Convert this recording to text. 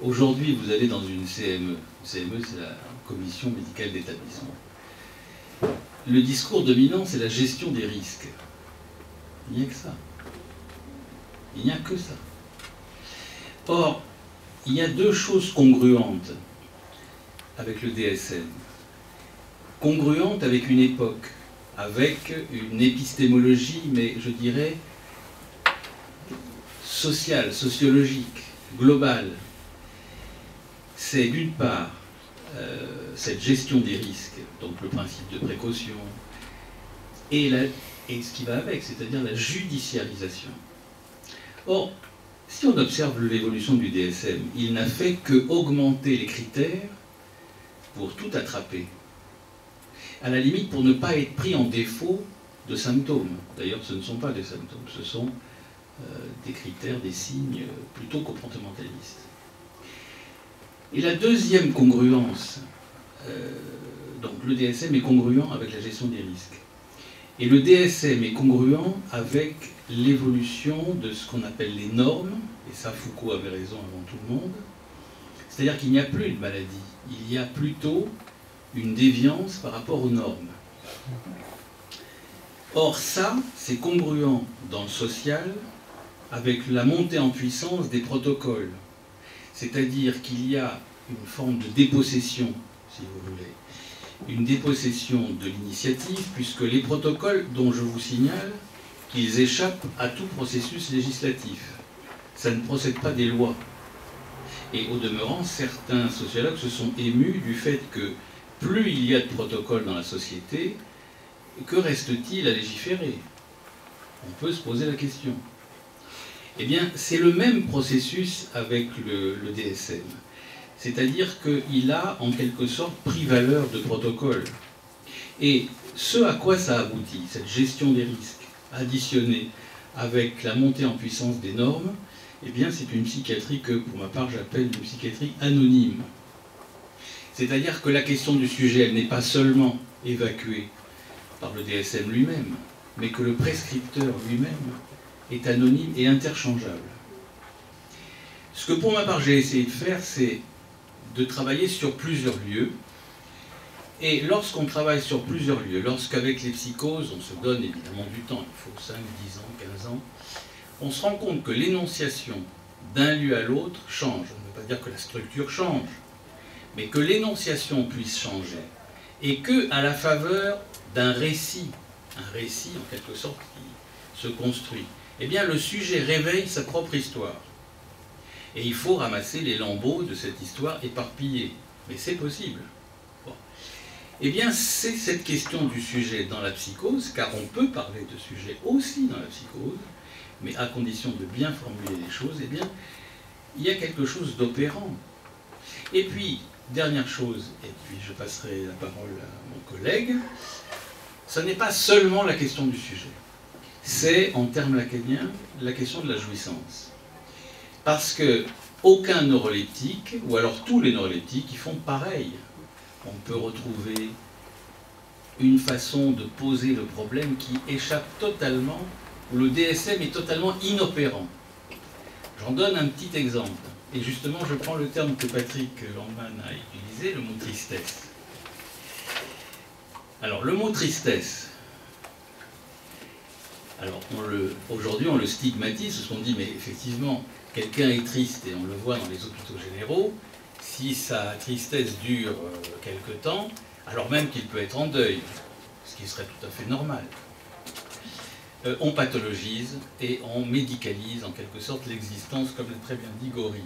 Aujourd'hui, vous allez dans une CME. Une CME, c'est la commission médicale d'établissement. Le discours dominant, c'est la gestion des risques. Il n'y a que ça. Il n'y a que ça. Or, il y a deux choses congruentes avec le DSM. Congruentes avec une époque, avec une épistémologie, mais je dirais sociale, sociologique, globale. C'est d'une part cette gestion des risques, donc le principe de précaution, et ce qui va avec, c'est-à-dire la judiciarisation. Or, si on observe l'évolution du DSM, il n'a fait que augmenter les critères pour tout attraper. À la limite, pour ne pas être pris en défaut de symptômes. D'ailleurs, ce ne sont pas des symptômes, ce sont des critères, des signes plutôt comportementalistes. Et la deuxième congruence, donc le DSM est congruent avec la gestion des risques. Et le DSM est congruent avec l'évolution de ce qu'on appelle les normes, et ça Foucault avait raison avant tout le monde, c'est-à-dire qu'il n'y a plus de maladie, il y a plutôt une déviance par rapport aux normes. Or ça, c'est congruent dans le social avec la montée en puissance des protocoles. C'est-à-dire qu'il y a une forme de dépossession, si vous voulez, une dépossession de l'initiative, puisque les protocoles, dont je vous signale qu'ils échappent à tout processus législatif, ça ne procède pas des lois. Et au demeurant, certains sociologues se sont émus du fait que plus il y a de protocoles dans la société, que reste-t-il à légiférer? On peut se poser la question. Eh bien, c'est le même processus avec le DSM. C'est-à-dire qu'il a, en quelque sorte, pris valeur de protocole. Et ce à quoi ça aboutit, cette gestion des risques, additionnée avec la montée en puissance des normes, eh bien, c'est une psychiatrie que, pour ma part, j'appelle une psychiatrie anonyme. C'est-à-dire que la question du sujet, elle n'est pas seulement évacuée par le DSM lui-même, mais que le prescripteur lui-même est anonyme et interchangeable. Ce que pour ma part j'ai essayé de faire, c'est de travailler sur plusieurs lieux. Et lorsqu'on travaille sur plusieurs lieux, lorsqu'avec les psychoses, on se donne évidemment du temps, il faut 5, 10 ans, 15 ans, on se rend compte que l'énonciation d'un lieu à l'autre change. On ne veut pas dire que la structure change, mais que l'énonciation puisse changer. Et que, à la faveur d'un récit, un récit en quelque sorte qui se construit, eh bien le sujet réveille sa propre histoire. Et il faut ramasser les lambeaux de cette histoire éparpillée. Mais c'est possible. Bon. Eh bien c'est cette question du sujet dans la psychose, car on peut parler de sujet aussi dans la psychose, mais à condition de bien formuler les choses, eh bien il y a quelque chose d'opérant. Et puis, dernière chose, et puis je passerai la parole à mon collègue, ce n'est pas seulement la question du sujet. C'est, en termes lacaniens, la question de la jouissance. Parce que aucun neuroleptique, ou alors tous les neuroleptiques, ils font pareil. On peut retrouver une façon de poser le problème qui échappe totalement, où le DSM est totalement inopérant. J'en donne un petit exemple. Et justement, je prends le terme que Patrick Landman a utilisé, le mot tristesse. Alors, le mot tristesse, alors aujourd'hui on le stigmatise, parce qu'on dit, mais effectivement, quelqu'un est triste, et on le voit dans les hôpitaux généraux, si sa tristesse dure quelque temps, alors même qu'il peut être en deuil, ce qui serait tout à fait normal. On pathologise et on médicalise en quelque sorte l'existence, comme l'a très bien dit Gori.